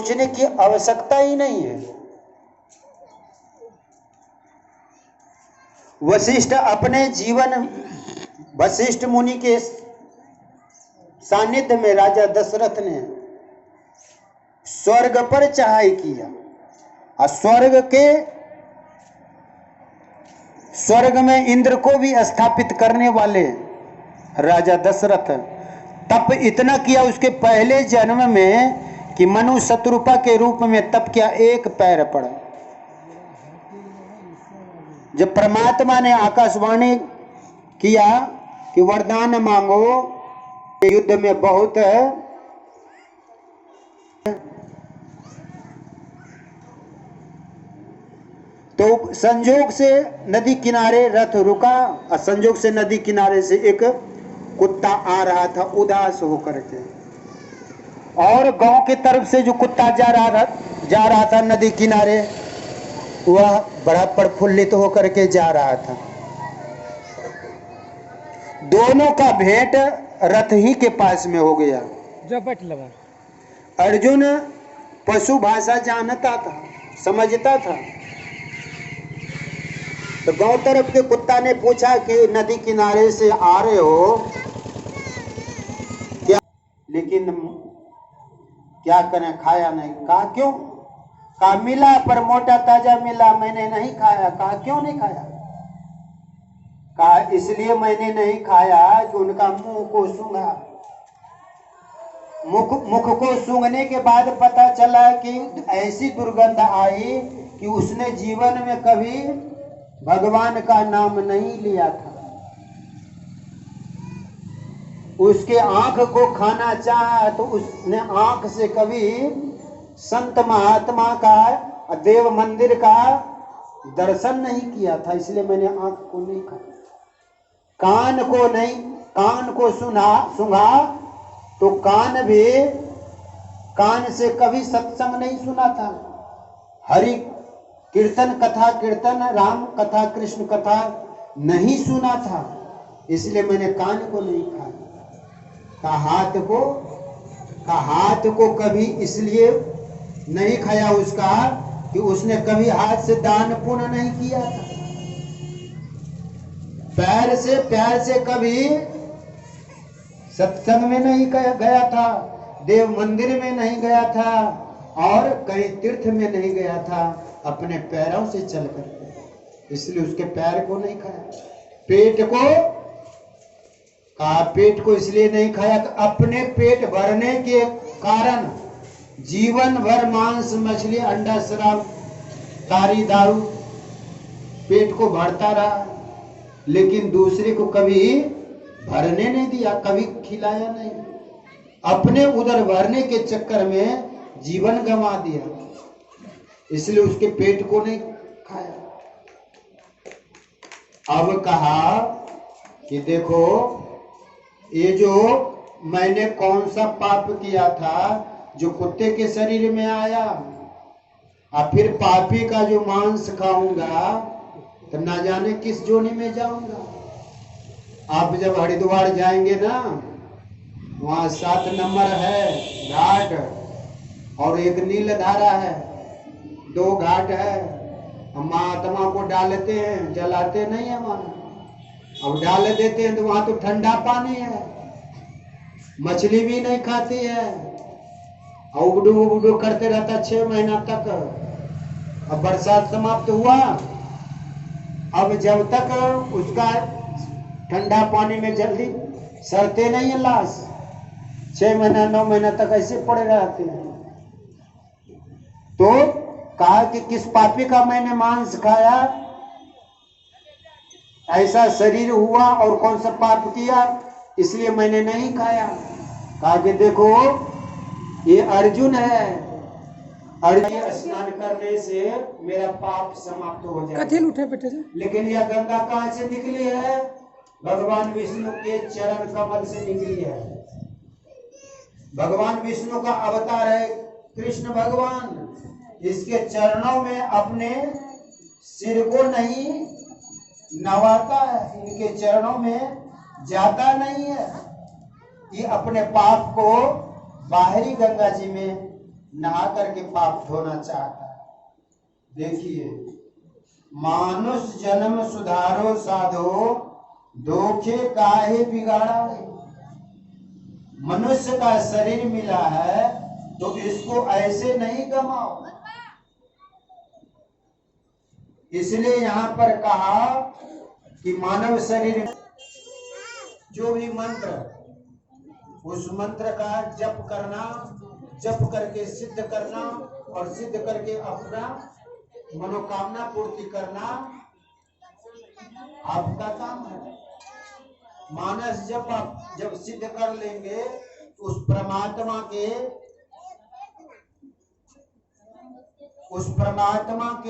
सोचने की आवश्यकता ही नहीं है। वशिष्ठ अपने जीवन वशिष्ठ मुनि के सानिध्य में राजा दशरथ ने स्वर्ग पर चढ़ाई किया और स्वर्ग में इंद्र को भी स्थापित करने वाले राजा दशरथ तप इतना किया उसके पहले जन्म में कि मनु शत्रुपा के रूप में तप किया, एक पैर पड़ा। जब परमात्मा ने आकाशवाणी किया कि वरदान मांगो, युद्ध में बहुत तो संजोग से नदी किनारे रथ रुका और संजोग से नदी किनारे से एक कुत्ता आ रहा था उदास होकर के, और गांव की तरफ से जो कुत्ता जा रहा था नदी किनारे, वह बड़ा प्रफुल्लित होकर के जा रहा था। दोनों का भेंट रथ ही के पास में हो गया। अर्जुन पशु भाषा जानता था, समझता था, तो गांव तरफ के कुत्ता ने पूछा कि नदी किनारे से आ रहे हो क्या, लेकिन क्या करें, खाया नहीं। कहा क्यों? कहा मिला पर मोटा ताजा मिला, मैंने नहीं खाया। कहा क्यों नहीं खाया? कहा इसलिए मैंने नहीं खाया कि उनका मुंह को सूंघा। मुख को सूंघने के बाद पता चला कि ऐसी दुर्गंध आई कि उसने जीवन में कभी भगवान का नाम नहीं लिया था। उसके आंख को खाना चाहा तो उसने आंख से कभी संत महात्मा का, देव मंदिर का दर्शन नहीं किया था, इसलिए मैंने आंख को नहीं खाया। कान को सूंघा तो कान से कभी सत्संग नहीं सुना था, हरि कीर्तन राम कथा कृष्ण कथा नहीं सुना था, इसलिए मैंने कान को नहीं खाया। हाथ को कभी इसलिए नहीं खाया उसका कि उसने कभी हाथ से दान पुण्य नहीं किया था। पैर से कभी सत्संग में नहीं गया था, देव मंदिर में नहीं गया था, और कहीं तीर्थ में नहीं गया था, अपने पैरों से चल कर, इसलिए उसके पैर को नहीं खाया। पेट को इसलिए नहीं खाया कि अपने पेट भरने के कारण जीवन भर मांस मछली अंडा शराब तारी दारू पेट को भरता रहा, लेकिन दूसरे को कभी भरने नहीं दिया, कभी खिलाया नहीं। अपने उधर भरने के चक्कर में जीवन गंवा दिया, इसलिए उसके पेट को नहीं खाया। अब कहा कि देखो ये जो मैंने कौन सा पाप किया था जो कुत्ते के शरीर में आया, और फिर पापी का जो मांस खाऊंगा तो ना जाने किस जोनी में जाऊंगा। आप जब हरिद्वार जाएंगे ना, वहां 7 नंबर है घाट और एक नील धारा है, 2 घाट है। महात्मा को डालते हैं, जलाते नहीं है वहां, अब डाल देते हैं तो वहां तो ठंडा पानी है, मछली भी नहीं खाती है, और उबडू करते रहता 6 महीना तक। अब बरसात समाप्त हुआ, अब जब तक उसका ठंडा पानी में जल्दी सड़ते नहीं है लाश, 6 महीना 9 महीना तक ऐसे पड़े रहते हैं। तो कहा कि किस पापी का मैंने मांस खाया, ऐसा शरीर हुआ, और कौन सा पाप किया, इसलिए मैंने नहीं खाया। कहा कि देखो ये अर्जुन है, अर्जुन स्नान करने से मेरा पाप समाप्त हो जाएगा। लेकिन यह गंगा कहाँ से निकली है? भगवान विष्णु के चरण कमल से निकली है। भगवान विष्णु का अवतार है कृष्ण भगवान, इसके चरणों में अपने सिर को नहीं नवाता है, इनके चरणों में जाता नहीं है, ये अपने पाप को बाहरी गंगा जी में नहा करके पाप धोना चाहता है। देखिए, मानुष जन्म सुधारो साधो, धोखे काहे बिगाड़ा है। मनुष्य का शरीर मिला है तो इसको ऐसे नहीं गमाओ। इसलिए यहाँ पर कहा कि मानव शरीर, जो भी मंत्र, उस मंत्र का जप करना, जप करके सिद्ध करना और सिद्ध करके अपना मनोकामना पूर्ति करना आपका काम है। मानस जब आप जब सिद्ध कर लेंगे तो उस परमात्मा के